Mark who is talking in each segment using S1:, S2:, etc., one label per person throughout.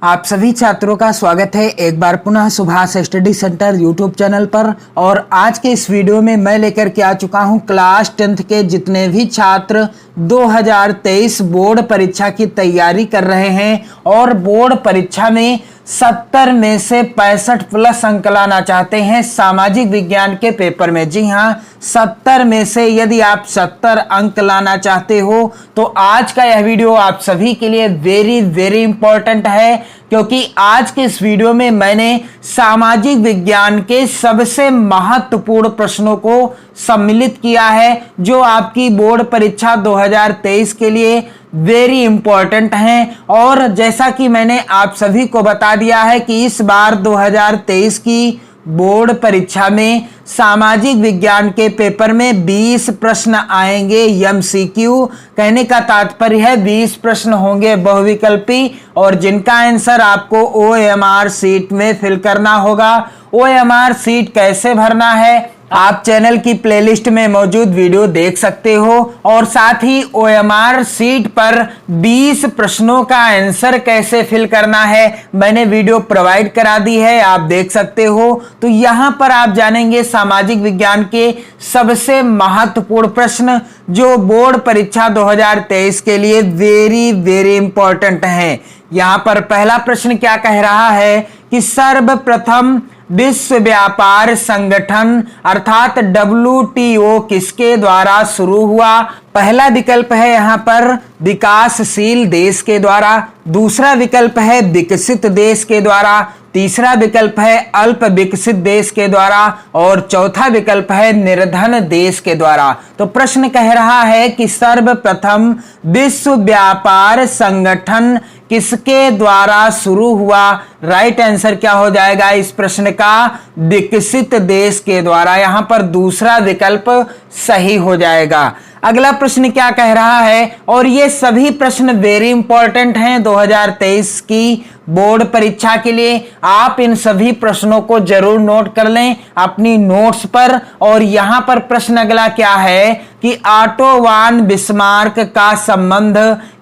S1: आप सभी छात्रों का स्वागत है एक बार पुनः Subhash study centre YouTube channel पर। और आज के इस वीडियो में मैं लेकर के आ चुका हूं क्लास 10th के जितने भी छात्र 2023 बोर्ड परीक्षा की तैयारी कर रहे हैं और बोर्ड परीक्षा में 70 में से 65 प्लस अंक लाना चाहते हैं सामाजिक विज्ञान के पेपर में। जी हां, 70 में से यदि आप 70 अंक लाना चाहते हो तो आज का यह वीडियो आप सभी के लिए वेरी इंपॉर्टेंट है, क्योंकि आज के इस वीडियो में मैंने सामाजिक विज्ञान के सबसे महत्वपूर्ण प्रश्नों को सम्मिलित किया है जो आपकी बोर्ड परीक्षा 2023 के लिए वेरी इंपॉर्टेंट हैं। और जैसा कि मैंने आप सभी को बता दिया है कि इस बार 2023 की बोर्ड परीक्षा में सामाजिक विज्ञान के पेपर में 20 प्रश्न आएंगे एमसीक्यू। कहने का तात्पर्य है 20 प्रश्न होंगे बहुविकल्पी और जिनका आंसर आपको ओएमआर शीट में फिल करना होगा। ओएमआर शीट कैसे भरना है आप चैनल की प्लेलिस्ट में मौजूद वीडियो देख सकते हो, और साथ ही ओएमआर शीट पर 20 प्रश्नों का आंसर कैसे फिल करना है मैंने वीडियो प्रोवाइड करा दी है, आप देख सकते हो। तो यहां पर आप जानेंगे सामाजिक विज्ञान के सबसे महत्वपूर्ण प्रश्न जो बोर्ड परीक्षा 2023 के लिए वेरी इंपॉर्टेंट हैं। यहां पर पहला प्रश्न क्या कह रहा है कि सर्वप्रथम विश्व व्यापार संगठन अर्थात WTO किसके द्वारा शुरू हुआ। पहला विकल्प है यहां पर विकासशील देश के द्वारा, दूसरा विकल्प है विकसित देश के द्वारा, तीसरा विकल्प है अल्प विकसित देश के द्वारा और चौथा विकल्प है निर्धन देश के द्वारा। तो प्रश्न कह रहा है कि सर्वप्रथम विश्व व्यापार संगठन किसके द्वारा शुरू हुआ। राइट आंसर क्या हो जाएगा इस प्रश्न का, विकसित देश के द्वारा। यहां पर दूसरा विकल्प सही हो जाएगा। अगला प्रश्न क्या कह रहा है, और ये सभी प्रश्न वेरी इंपॉर्टेंट हैं 2023 की बोर्ड परीक्षा के लिए। आप इन सभी प्रश्नों को जरूर नोट कर लें अपनी नोट्स पर। और यहां पर प्रश्न अगला क्या है कि ऑटो वान बिस्मार्क का संबंध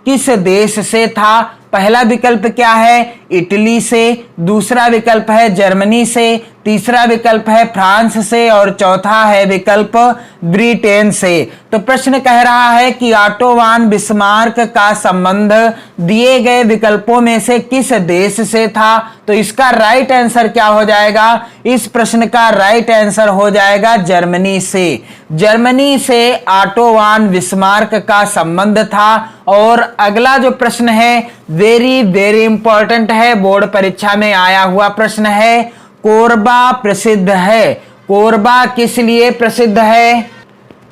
S1: किस देश से था। पहला विकल्प क्या है, इटली से, दूसरा विकल्प है जर्मनी से, तीसरा विकल्प है फ्रांस से और चौथा है विकल्प ब्रिटेन से। तो प्रश्न कह रहा है कि ऑटो वान बिस्मार्क का संबंध दिए गए विकल्पों में से किस देश से था। तो इसका राइट आंसर क्या हो जाएगा, इस प्रश्न का राइट आंसर हो जाएगा जर्मनी से। जर्मनी से ऑटो वान बिस्मार्क का संबंध था। और अगला जो प्रश्न है वेरी इंपॉर्टेंट है, बोर्ड परीक्षा में आया हुआ प्रश्न है, कोरबा प्रसिद्ध है। कोरबा किस लिए प्रसिद्ध है।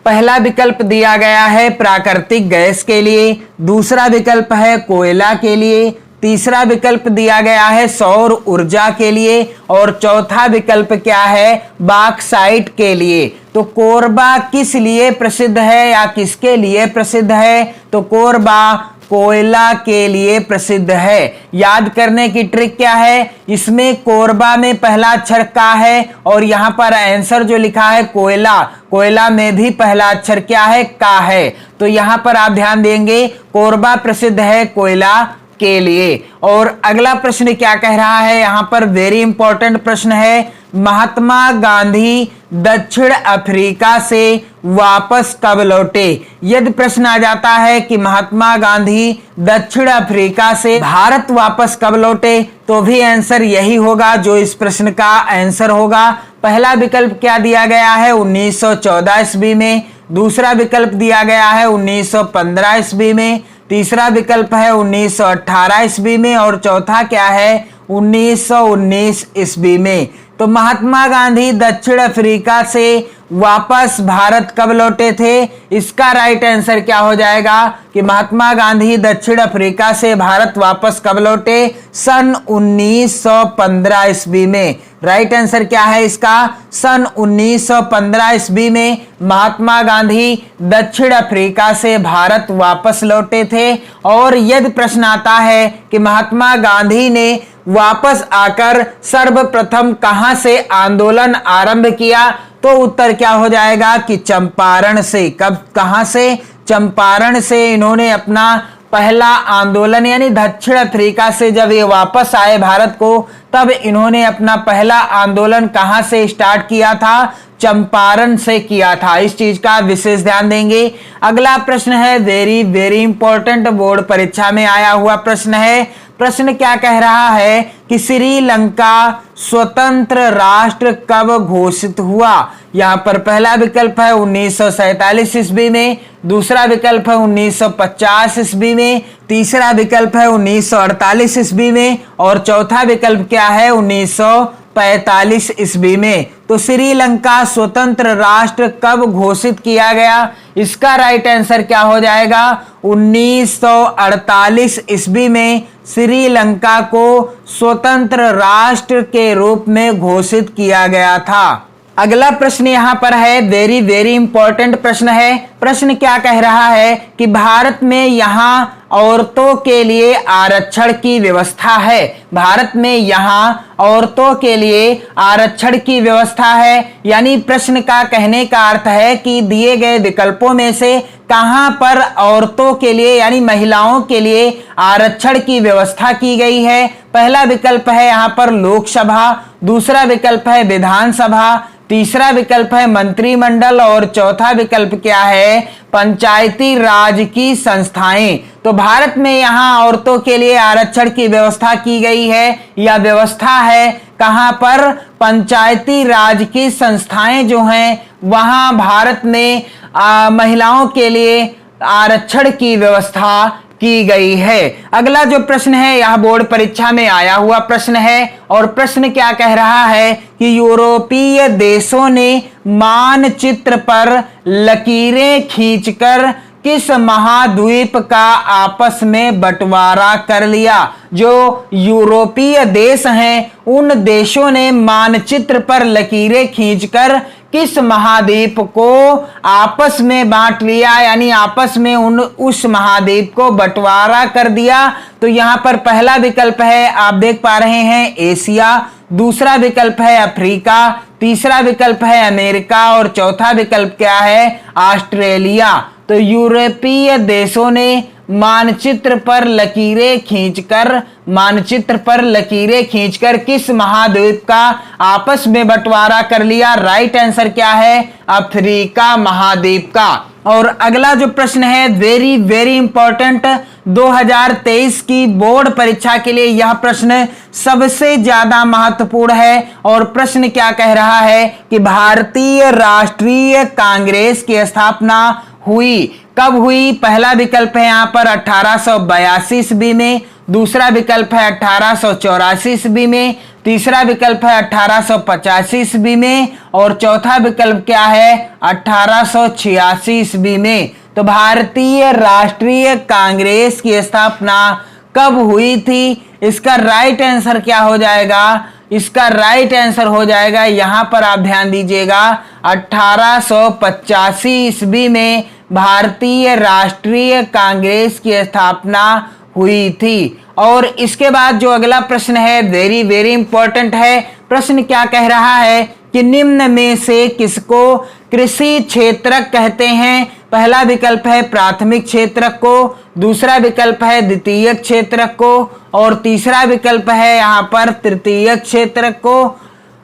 S1: पहला विकल्प दिया गया है प्राकृतिक गैस के लिए, दूसरा विकल्प है कोयला के लिए, तीसरा विकल्प दिया गया है सौर ऊर्जा के लिए और चौथा विकल्प क्या है बॉक्साइट के लिए। तो कोरबा किस लिए प्रसिद्ध है या किसके लिए प्रसिद्ध है। तो कोरबा कोयला के लिए प्रसिद्ध है। याद करने की ट्रिक क्या है, इसमें कोरबा में पहला अक्षर का है और यहां पर आंसर जो लिखा है कोयला, कोयला में भी पहला अक्षर क्या है का है। तो यहां पर आप ध्यान देंगे कोरबा प्रसिद्ध है कोयला के लिए। और अगला प्रश्न क्या कह रहा है, यहां पर वेरी इंपॉर्टेंट प्रश्न है, महात्मा गांधी दक्षिण अफ्रीका से वापस कब लौटे। यदि प्रश्न आ जाता है कि महात्मा गांधी दक्षिण अफ्रीका से भारत वापस कब लौटे तो भी आंसर यही होगा जो इस प्रश्न का आंसर होगा। पहला विकल्प क्या दिया गया है 1914 ईस्वी में, दूसरा विकल्प दिया गया है 1915 ईस्वी में, तीसरा विकल्प है 1918 ईस्वी में और चौथा क्या है 1919 ईस्वी में। तो महात्मा गांधी दक्षिण अफ्रीका से वापस भारत कब लौटे थे, इसका राइट आंसर क्या हो जाएगा कि महात्मा गांधी दक्षिण अफ्रीका से भारत वापस कब लौटे, सन 1915 ईस्वी में। राइट आंसर क्या है इसका, सन 1915 ईस्वी में महात्मा गांधी दक्षिण अफ्रीका से भारत वापस लौटे थे। और यदि प्रश्न आता है कि महात्मा गांधी ने वापस आकर सर्वप्रथम कहां से आंदोलन आरंभ किया तो उत्तर क्या हो जाएगा कि चंपारण से। कब, कहां से, चंपारण से इन्होंने अपना पहला आंदोलन, यानी दक्षिण अफ्रीका से जब ये वापस आए भारत को, तब इन्होंने अपना पहला आंदोलन कहां से स्टार्ट किया था? चंपारण से किया था। इस चीज का विशेष ध्यान देंगे। अगला प्रश्न है वेरी वेरी इंपॉर्टेंट, बोर्ड परीक्षा में आया हुआ प्रश्न है। प्रश्न क्या कह रहा है कि श्रीलंका स्वतंत्र राष्ट्र कब घोषित हुआ? यहां पर पहला विकल्प है 1947 ईस्वी में, दूसरा विकल्प है 1950 ईस्वी में, तीसरा विकल्प है 1948 ईस्वी में और चौथा विकल्प क्या है? 1945 ईस्वी में। तो श्रीलंका स्वतंत्र राष्ट्र कब घोषित किया गया? इसका राइट आंसर क्या हो जाएगा? 1948 ईस्वी में श्रीलंका को स्वतंत्र राष्ट्र के रूप में घोषित किया गया था। अगला प्रश्न यहां पर है वेरी वेरी इंपॉर्टेंट प्रश्न है। प्रश्न क्या कह रहा है कि भारत में यहां औरतों के लिए आरक्षण की व्यवस्था है। भारत में यहां औरतों के लिए आरक्षण की व्यवस्था है, यानी प्रश्न का कहने का अर्थ है कि दिए गए विकल्पों में से कहां पर औरतों के लिए यानी महिलाओं के लिए आरक्षण की व्यवस्था की गई है। पहला विकल्प है यहां पर लोकसभा, दूसरा विकल्प है विधानसभा, तीसरा विकल्प है मंत्रिमंडल और चौथा विकल्प क्या है? पंचायती राज की संस्थाएं। तो भारत में यहां औरतों के लिए आरक्षण की व्यवस्था की गई है। यह व्यवस्था है कहां पर? पंचायती राज की संस्थाएं जो हैं वहां भारत में महिलाओं के लिए आरक्षण की व्यवस्था की गई है। अगला जो प्रश्न है यह बोर्ड परीक्षा में आया हुआ प्रश्न है और प्रश्न क्या कह रहा है कि यूरोपीय देशों ने मानचित्र पर लकीरें खींचकर किस महाद्वीप का आपस में बंटवारा कर लिया? जो यूरोपीय देश हैं उन देशों ने मानचित्र पर लकीरें खींचकर किस महाद्वीप को आपस में बांट लिया, यानी आपस में उस महाद्वीप को बंटवारा कर दिया। तो यहां पर पहला विकल्प है, आप देख पा रहे हैं, एशिया, दूसरा विकल्प है अफ्रीका, तीसरा विकल्प है अमेरिका और चौथा विकल्प क्या है? ऑस्ट्रेलिया। तो यूरोपीय देशों ने मानचित्र पर लकीरें खींचकर किस महाद्वीप का आपस में बंटवारा कर लिया? राइट आंसर क्या है? अफ्रीका महाद्वीप का। और अगला जो प्रश्न है वेरी वेरी इंपॉर्टेंट, 2023 की बोर्ड परीक्षा के लिए यह प्रश्न सबसे ज्यादा महत्वपूर्ण है। और प्रश्न क्या कह रहा है कि भारतीय राष्ट्रीय कांग्रेस की स्थापना हुई कब हुई? पहला विकल्प है यहां पर 1882 ईस्वी में, दूसरा विकल्प है 1884 ईस्वी में, तीसरा विकल्प है 1885 ईस्वी में और चौथा विकल्प क्या है? 1886 ईस्वी में। तो भारतीय राष्ट्रीय कांग्रेस की स्थापना कब हुई थी? इसका राइट आंसर क्या हो जाएगा? इसका राइट आंसर हो जाएगा, यहां पर आप ध्यान दीजिएगा, 1885 ईस्वी में भारतीय राष्ट्रीय कांग्रेस की स्थापना हुई थी। और इसके बाद जो अगला प्रश्न है वेरी वेरी इंपॉर्टेंट है। प्रश्न क्या कह रहा है कि निम्न में से किसको कृषि क्षेत्रक कहते हैं? पहला विकल्प है प्राथमिक क्षेत्रक को, दूसरा विकल्प है द्वितीयक क्षेत्रक को और तीसरा विकल्प है यहाँ पर तृतीयक क्षेत्रक को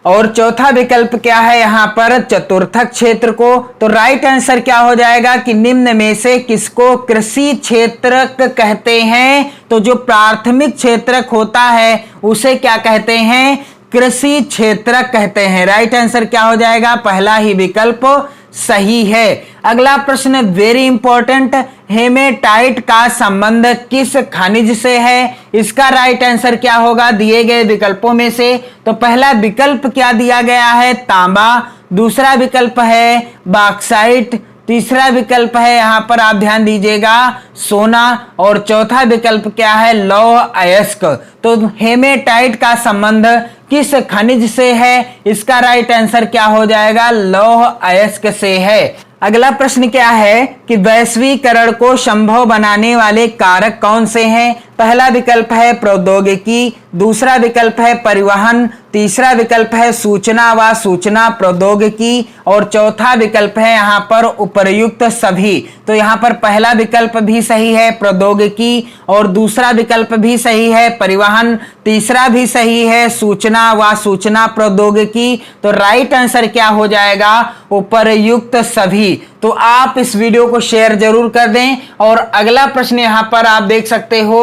S1: और चौथा विकल्प क्या है यहाँ पर? चतुर्थक क्षेत्र को। तो राइट आंसर क्या हो जाएगा कि निम्न में से किसको कृषि क्षेत्रक कहते हैं? तो जो प्राथमिक क्षेत्रक होता है उसे क्या कहते हैं? कृषि क्षेत्रक कहते हैं। राइट आंसर क्या हो जाएगा? पहला ही विकल्प सही है। अगला प्रश्न वेरी इंपॉर्टेंट, हेमेटाइट का संबंध किस खनिज से है? इसका राइट आंसर क्या होगा दिए गए विकल्पों में से? तो पहला विकल्प क्या दिया गया है? तांबा, दूसरा विकल्प है बॉक्साइट, तीसरा विकल्प है यहाँ पर आप ध्यान दीजिएगा सोना और चौथा विकल्प क्या है? लौह अयस्क। तो हेमेटाइट का संबंध किस खनिज से है? इसका राइट आंसर क्या हो जाएगा? लौह अयस्क से है। अगला प्रश्न क्या है कि वैश्वीकरण को संभव बनाने वाले कारक कौन से हैं? पहला विकल्प है प्रौद्योगिकी, दूसरा विकल्प है परिवहन, तीसरा विकल्प है सूचना व सूचना प्रौद्योगिकी और चौथा विकल्प है यहाँ पर उपर्युक्त सभी। तो यहाँ पर पहला विकल्प भी सही है प्रौद्योगिकी और दूसरा विकल्प भी सही है परिवहन, तीसरा भी सही है सूचना व सूचना प्रौद्योगिकी। तो राइट आंसर क्या हो जाएगा? उपर्युक्त सभी। तो आप इस वीडियो को शेयर जरूर कर दें। और अगला प्रश्न यहाँ पर आप देख सकते हो,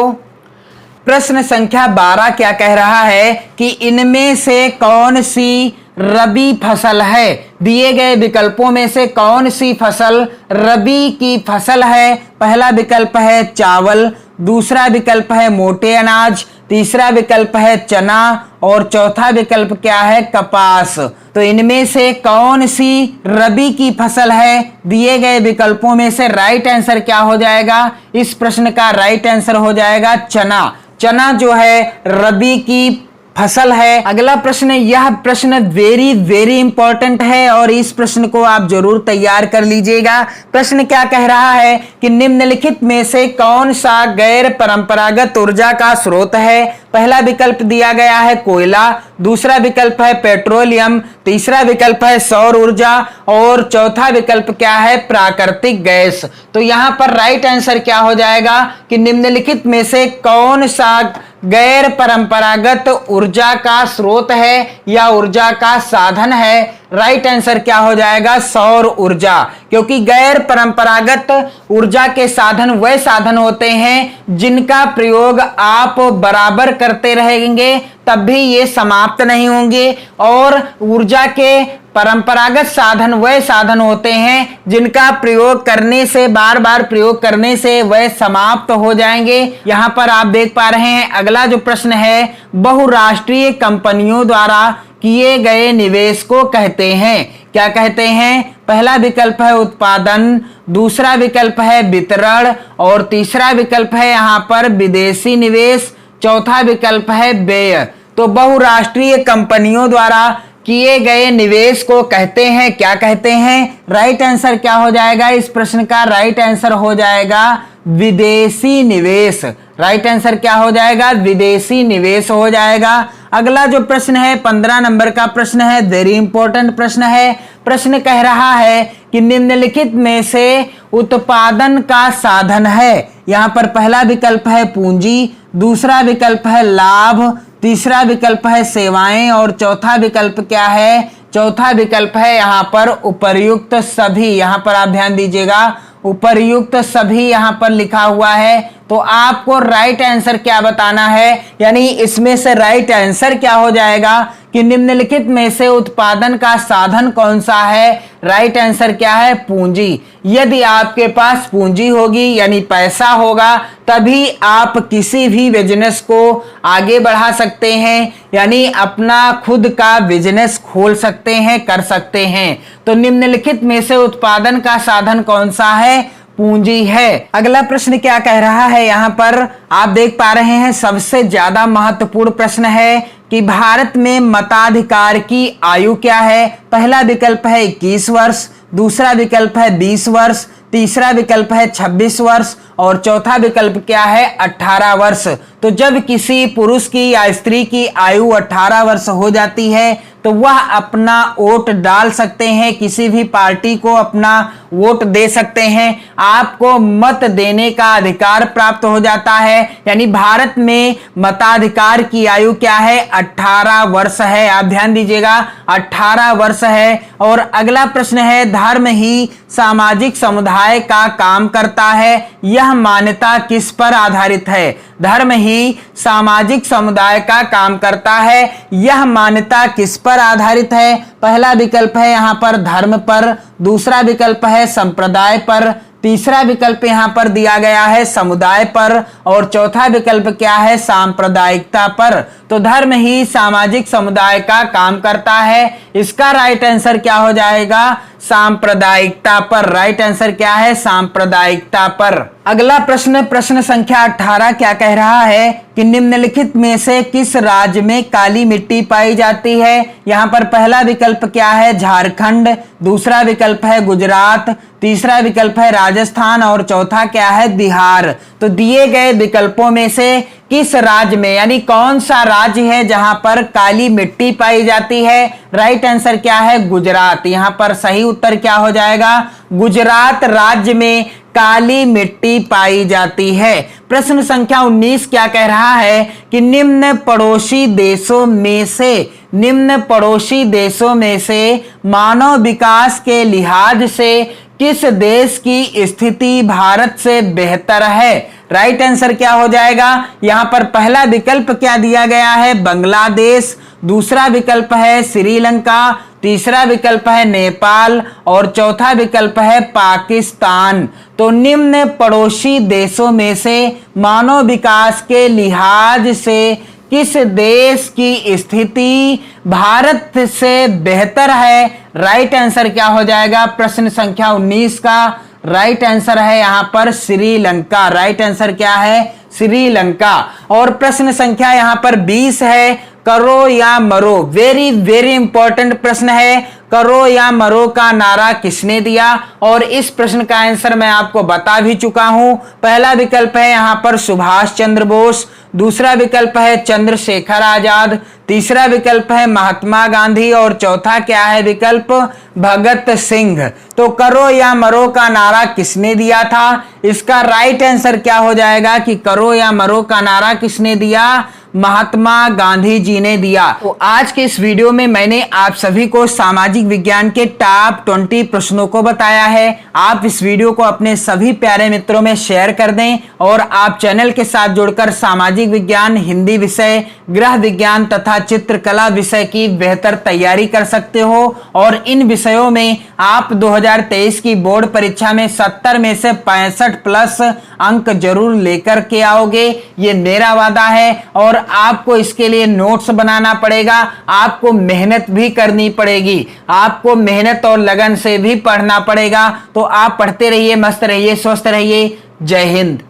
S1: प्रश्न संख्या 12 क्या कह रहा है कि इनमें से कौन सी रबी फसल है? दिए गए विकल्पों में से कौन सी फसल रबी की फसल है? पहला विकल्प है चावल, दूसरा विकल्प है मोटे अनाज, तीसरा विकल्प है चना और चौथा विकल्प क्या है? कपास। तो इनमें से कौन सी रबी की फसल है? दिए गए विकल्पों में से राइट आंसर क्या हो जाएगा? इस प्रश्न का राइट आंसर हो जाएगा चना। चना जो है रबी की फसल है। अगला प्रश्न, यह प्रश्न वेरी वेरी इंपॉर्टेंट है और इस प्रश्न को आप जरूर तैयार कर लीजिएगा। प्रश्न क्या कह रहा है कि निम्नलिखित में से कौन सा गैर परंपरागत ऊर्जा का स्रोत है? पहला विकल्प दिया गया है कोयला, दूसरा विकल्प है पेट्रोलियम, तीसरा विकल्प है सौर ऊर्जा और चौथा विकल्प क्या है? प्राकृतिक गैस। तो यहां पर राइट आंसर क्या हो जाएगा कि निम्नलिखित में से कौन सा गैर परंपरागत ऊर्जा का स्रोत है या ऊर्जा का साधन है? राइट आंसर क्या हो जाएगा? सौर ऊर्जा। क्योंकि गैर परंपरागत ऊर्जा के साधन वह साधन होते हैं जिनका प्रयोग आप बराबर करते रहेंगे तब भी ये समाप्त नहीं होंगे, और ऊर्जा के परंपरागत साधन वह साधन होते हैं जिनका प्रयोग करने से, बार बार प्रयोग करने से वह समाप्त हो जाएंगे। यहां पर आप देख पा रहे हैं अगला जो प्रश्न है, बहुराष्ट्रीय कंपनियों द्वारा किए गए निवेश को कहते हैं। क्या कहते हैं? पहला विकल्प है उत्पादन, दूसरा विकल्प है वितरण और तीसरा विकल्प है यहां पर विदेशी निवेश, चौथा विकल्प है व्यय। तो बहुराष्ट्रीय कंपनियों द्वारा किए गए निवेश को कहते हैं, क्या कहते हैं? राइट आंसर क्या हो जाएगा? इस प्रश्न का राइट आंसर हो जाएगा विदेशी निवेश। राइट आंसर क्या हो जाएगा? विदेशी निवेश हो जाएगा। अगला जो प्रश्न है 15 नंबर का प्रश्न है, वेरी इंपॉर्टेंट प्रश्न है। प्रश्न कह रहा है कि निम्नलिखित में से उत्पादन का साधन है। यहां पर पहला विकल्प है पूंजी, दूसरा विकल्प है लाभ, तीसरा विकल्प है सेवाएं और चौथा विकल्प क्या है? चौथा विकल्प है यहां पर उपर्युक्त सभी। यहां पर आप ध्यान दीजिएगा, उपर्युक्त सभी यहां पर लिखा हुआ है। तो आपको राइट आंसर क्या बताना है, यानी इसमें से राइट आंसर क्या हो जाएगा कि निम्नलिखित में से उत्पादन का साधन कौन सा है? राइट आंसर क्या है? पूंजी। यदि आपके पास पूंजी होगी यानी पैसा होगा तभी आप किसी भी बिजनेस को आगे बढ़ा सकते हैं, यानी अपना खुद का बिजनेस खोल सकते हैं, कर सकते हैं। तो निम्नलिखित में से उत्पादन का साधन कौन सा है? पूंजी है। अगला प्रश्न क्या कह रहा है? यहां पर आप देख पा रहे हैं सबसे ज्यादा महत्वपूर्ण प्रश्न है कि भारत में मताधिकार की आयु क्या है? पहला विकल्प है 21 वर्ष, दूसरा विकल्प है 20 वर्ष, तीसरा विकल्प है 26 वर्ष और चौथा विकल्प क्या है? 18 वर्ष। तो जब किसी पुरुष की या स्त्री की आयु 18 वर्ष हो जाती है तो वह अपना वोट डाल सकते हैं, किसी भी पार्टी को अपना वोट दे सकते हैं, आपको मत देने का अधिकार प्राप्त हो जाता है। यानी भारत में मताधिकार की आयु क्या है? 18 वर्ष है। आप ध्यान दीजिएगा, 18 वर्ष है। और अगला प्रश्न है, धर्म ही सामाजिक समुदाय का काम करता है, यह मान्यता किस पर आधारित है? धर्म ही सामाजिक समुदाय का काम करता है, यह मान्यता किस पर आधारित है? पहला विकल्प है यहां पर धर्म पर, दूसरा विकल्प है संप्रदाय पर, तीसरा विकल्प यहां पर दिया गया है समुदाय पर और चौथा विकल्प क्या है? सांप्रदायिकता पर। तो धर्म ही सामाजिक समुदाय का काम करता है। इसका राइट आंसर क्या हो जाएगा? सांप्रदायिकता पर। राइट आंसर क्या है? सांप्रदायिकता पर। अगला प्रश्न, प्रश्न संख्या 18 क्या कह रहा है कि निम्नलिखित में से किस राज्य में काली मिट्टी पाई जाती है? यहां पर पहला विकल्प क्या है? झारखंड, दूसरा विकल्प है गुजरात, तीसरा विकल्प है राजस्थान और चौथा क्या है? बिहार। तो दिए गए विकल्पों में से किस राज्य में, यानी कौन सा राज्य है जहां पर काली मिट्टी पाई जाती है? राइट आंसर क्या है? गुजरात। यहां पर सही उत्तर क्या हो जाएगा? गुजरात राज्य में काली मिट्टी पाई जाती है। प्रश्न संख्या 19 क्या कह रहा है कि निम्न पड़ोसी देशों में से मानव विकास के लिहाज से किस देश की स्थिति भारत से बेहतर है? राइट आंसर क्या हो जाएगा? यहां पर पहला विकल्प क्या दिया गया है? बांग्लादेश, दूसरा विकल्प है श्रीलंका, तीसरा विकल्प है नेपाल और चौथा विकल्प है पाकिस्तान। तो निम्न पड़ोसी देशों में से मानव विकास के लिहाज से किस देश की स्थिति भारत से बेहतर है? राइट आंसर क्या हो जाएगा? प्रश्न संख्या 19 का राइट आंसर है यहां पर श्रीलंका। राइट आंसर क्या है? श्रीलंका। और प्रश्न संख्या यहां पर 20 है, करो या मरो। वेरी वेरी इंपॉर्टेंट प्रश्न है। करो या मरो का नारा किसने दिया? और इस प्रश्न का आंसर मैं आपको बता भी चुका हूं। पहला विकल्प है यहां पर सुभाष चंद्र बोस, दूसरा विकल्प है चंद्रशेखर आजाद, तीसरा विकल्प है महात्मा गांधी और चौथा क्या है विकल्प? भगत सिंह। तो करो या मरो का नारा किसने दिया था? इसका राइट आंसर क्या हो जाएगा कि करो या मरो का नारा किसने दिया? महात्मा गांधी जी ने दिया। तो आज के इस वीडियो में मैंने आप सभी को सामाजिक विज्ञान के टॉप 20 प्रश्नों को बताया है। आप इस वीडियो को अपने सभी प्यारे मित्रों में शेयर कर दें और आप चैनल के साथ जुड़कर सामाजिक विज्ञान, हिंदी विषय, गृह विज्ञान तथा चित्रकला विषय की बेहतर तैयारी कर सकते हो। और इन विषयों में आप 2023 की बोर्ड परीक्षा में 70 में से 65 प्लस अंक जरूर लेकर के आओगे, ये मेरा वादा है। और आपको इसके लिए नोट्स बनाना पड़ेगा, आपको मेहनत भी करनी पड़ेगी, आपको मेहनत और लगन से भी पढ़ना पड़ेगा। तो आप पढ़ते रहिए, मस्त रहिए, स्वस्थ रहिए। जय हिंद।